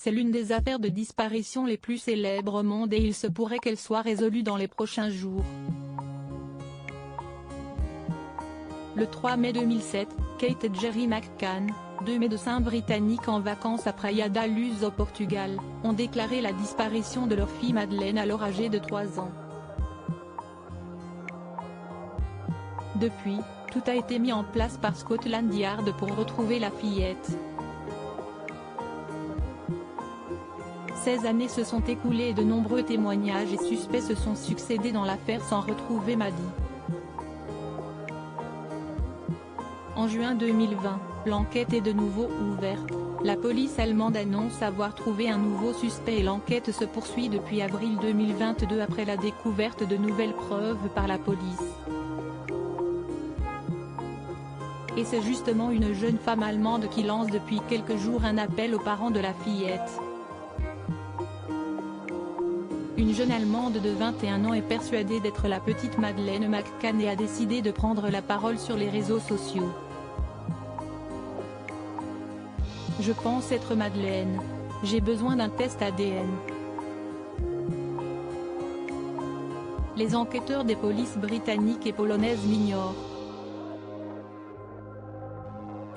C'est l'une des affaires de disparition les plus célèbres au monde et il se pourrait qu'elle soit résolue dans les prochains jours. Le 3 mai 2007, Kate et Gerry McCann, deux médecins britanniques en vacances à Praia da Luz au Portugal, ont déclaré la disparition de leur fille Madeleine alors âgée de 3 ans. Depuis, tout a été mis en place par Scotland Yard pour retrouver la fillette. 16 années se sont écoulées et de nombreux témoignages et suspects se sont succédés dans l'affaire sans retrouver Maddie. En juin 2020, l'enquête est de nouveau ouverte. La police allemande annonce avoir trouvé un nouveau suspect et l'enquête se poursuit depuis avril 2022 après la découverte de nouvelles preuves par la police. Et c'est justement une jeune femme allemande qui lance depuis quelques jours un appel aux parents de la fillette. Une jeune Allemande de 21 ans est persuadée d'être la petite Madeleine McCann et a décidé de prendre la parole sur les réseaux sociaux. Je pense être Madeleine. J'ai besoin d'un test ADN. Les enquêteurs des polices britanniques et polonaises l'ignorent.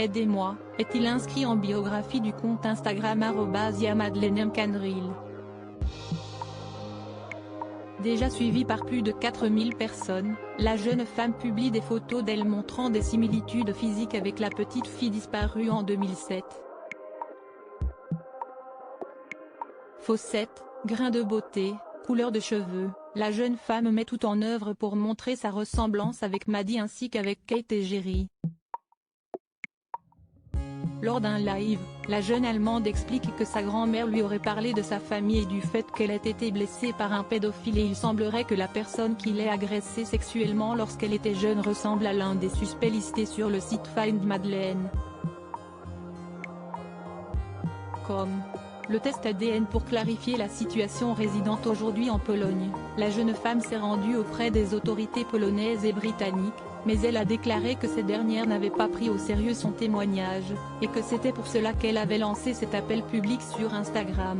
Aidez-moi, est-il inscrit en biographie du compte Instagram @yamadeleine_mccanreel. Déjà suivie par plus de 4000 personnes, la jeune femme publie des photos d'elle montrant des similitudes physiques avec la petite fille disparue en 2007. Fossettes, grains de beauté, couleur de cheveux, la jeune femme met tout en œuvre pour montrer sa ressemblance avec Maddie ainsi qu'avec Kate et Gerry. Lors d'un live, la jeune Allemande explique que sa grand-mère lui aurait parlé de sa famille et du fait qu'elle ait été blessée par un pédophile et il semblerait que la personne qui l'ait agressée sexuellement lorsqu'elle était jeune ressemble à l'un des suspects listés sur le site Find Madeleine. Comme le test ADN pour clarifier la situation résidant aujourd'hui en Pologne, la jeune femme s'est rendue auprès des autorités polonaises et britanniques, mais elle a déclaré que ces dernières n'avaient pas pris au sérieux son témoignage, et que c'était pour cela qu'elle avait lancé cet appel public sur Instagram.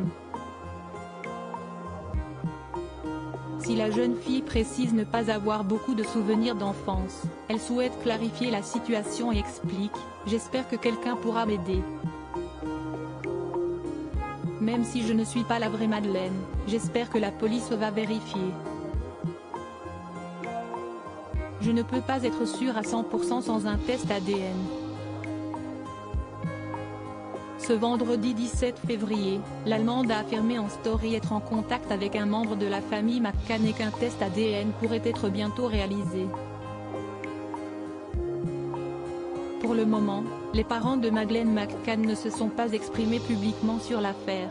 Si la jeune fille précise ne pas avoir beaucoup de souvenirs d'enfance, elle souhaite clarifier la situation et explique « J'espère que quelqu'un pourra m'aider. Même si je ne suis pas la vraie Madeleine, j'espère que la police va vérifier. Je ne peux pas être sûre à 100% sans un test ADN. » Ce vendredi 17 février, l'Allemande a affirmé en story être en contact avec un membre de la famille McCann et qu'un test ADN pourrait être bientôt réalisé. Pour le moment, les parents de Madeleine McCann ne se sont pas exprimés publiquement sur l'affaire.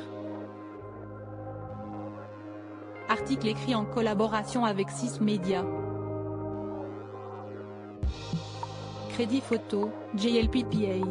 Article écrit en collaboration avec 6 médias. Crédit photo, JLPPA.